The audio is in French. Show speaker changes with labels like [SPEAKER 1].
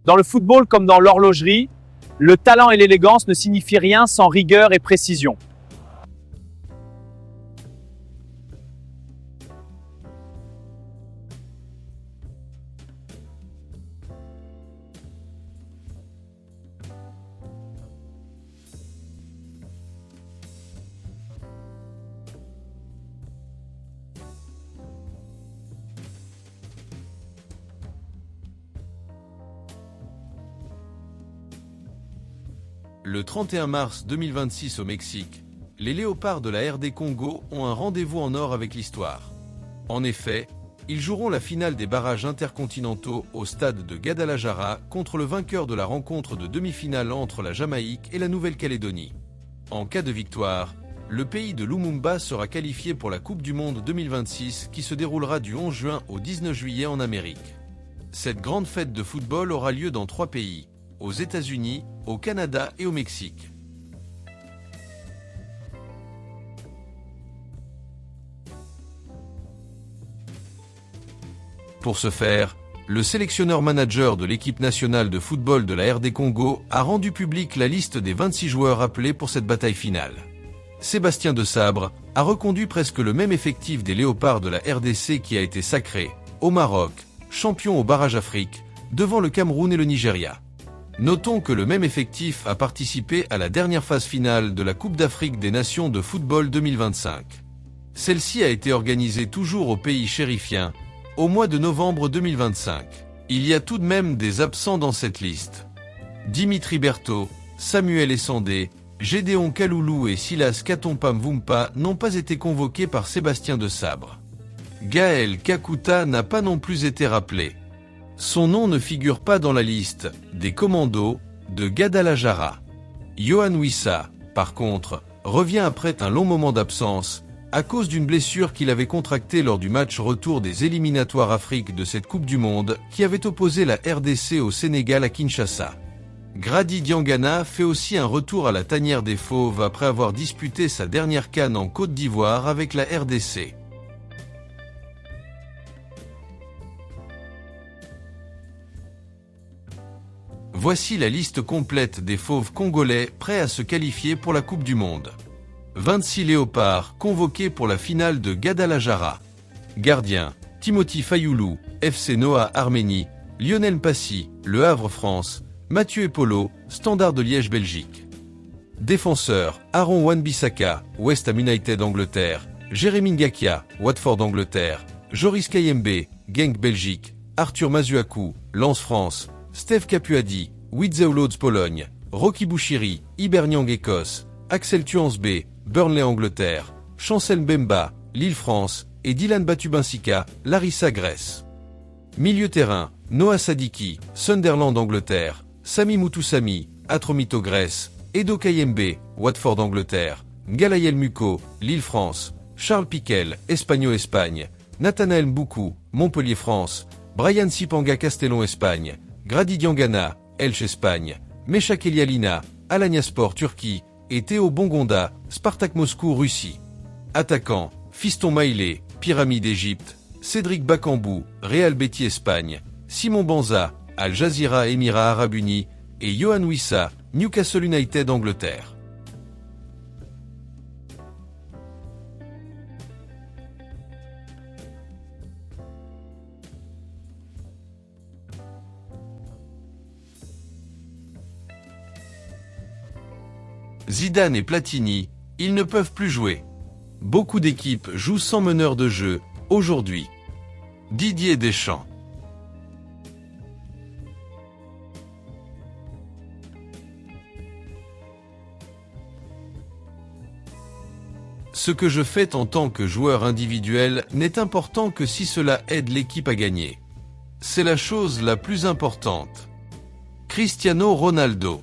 [SPEAKER 1] Dans le football comme dans l'horlogerie, le talent et l'élégance ne signifient rien sans rigueur et précision.
[SPEAKER 2] Le 31 mars 2026 au Mexique, les léopards de la RD Congo ont un rendez-vous en or avec l'histoire. En effet, ils joueront la finale des barrages intercontinentaux au stade de Guadalajara contre le vainqueur de la rencontre de demi-finale entre la Jamaïque et la Nouvelle-Calédonie. En cas de victoire, le pays de Lumumba sera qualifié pour la Coupe du Monde 2026 qui se déroulera du 11 juin au 19 juillet en Amérique. Cette grande fête de football aura lieu dans 3 pays, aux États-Unis, au Canada et au Mexique. Pour ce faire, le sélectionneur-manager de l'équipe nationale de football de la RD Congo a rendu publique la liste des 26 joueurs appelés pour cette bataille finale. Sébastien Desabre a reconduit presque le même effectif des léopards de la RDC qui a été sacré, au Maroc, champion au barrage Afrique, devant le Cameroun et le Nigeria. Notons que le même effectif a participé à la dernière phase finale de la Coupe d'Afrique des Nations de football 2025. Celle-ci a été organisée toujours au pays chérifien, au mois de novembre 2025. Il y a tout de même des absents dans cette liste. Dimitri Berthaud, Samuel Essandé, Gédéon Kaloulou et Silas Katompa Mvumpa n'ont pas été convoqués par Sébastien Desabre. Gaël Kakuta n'a pas non plus été rappelé. Son nom ne figure pas dans la liste des commandos de Guadalajara. Yohan Wissa, par contre, revient après un long moment d'absence à cause d'une blessure qu'il avait contractée lors du match retour des éliminatoires Afrique de cette Coupe du Monde qui avait opposé la RDC au Sénégal à Kinshasa. Grady Diangana fait aussi un retour à la tanière des Fauves après avoir disputé sa dernière CAN en Côte d'Ivoire avec la RDC. Voici la liste complète des Fauves congolais prêts à se qualifier pour la Coupe du Monde. 26 léopards convoqués pour la finale de Guadalajara. Gardien, Timothy Fayoulou, FC Noah Arménie, Lionel Passy, Le Havre France, Mathieu Epolo, Standard de Liège Belgique. Défenseur, Aaron Wan-Bissaka, West Ham United Angleterre, Jérémy Ngakia, Watford Angleterre, Joris Kayembe, Genk Belgique, Arthur Mazuaku, Lens France, Steve Capuadi, Widzew Łódź Pologne, Rocky Bouchiri, Hibernian Écosse, Axel Tuansbe, Burnley Angleterre, Chancel Mbemba, Lille France et Dylan Batubinsika, Larissa Grèce. Milieu terrain, Noah Sadiki, Sunderland Angleterre, Sami Moutoussami, Atromito Grèce, Edo Kayembe, Watford Angleterre, Galayel Muko, Lille France, Charles Piquel, Espagno Espagne, Nathanaël Mboukou, Montpellier France, Brian Sipanga Castellon Espagne, Grady Diangana, Elche Espagne, Meshak Elialina, Alanyaspor Turquie et Théo Bongonda, Spartak Moscou Russie. Attaquant, Fiston Maïlé, Pyramide Égypte, Cédric Bakambou, Real Betis Espagne, Simon Banza, Al Jazeera Émirats Arabes Unis et Yohan Wissa, Newcastle United Angleterre. Zidane et Platini, ils ne peuvent plus jouer. Beaucoup d'équipes jouent sans meneur de jeu, aujourd'hui. Didier Deschamps. Ce que je fais en tant que joueur individuel n'est important que si cela aide l'équipe à gagner. C'est la chose la plus importante. Cristiano Ronaldo.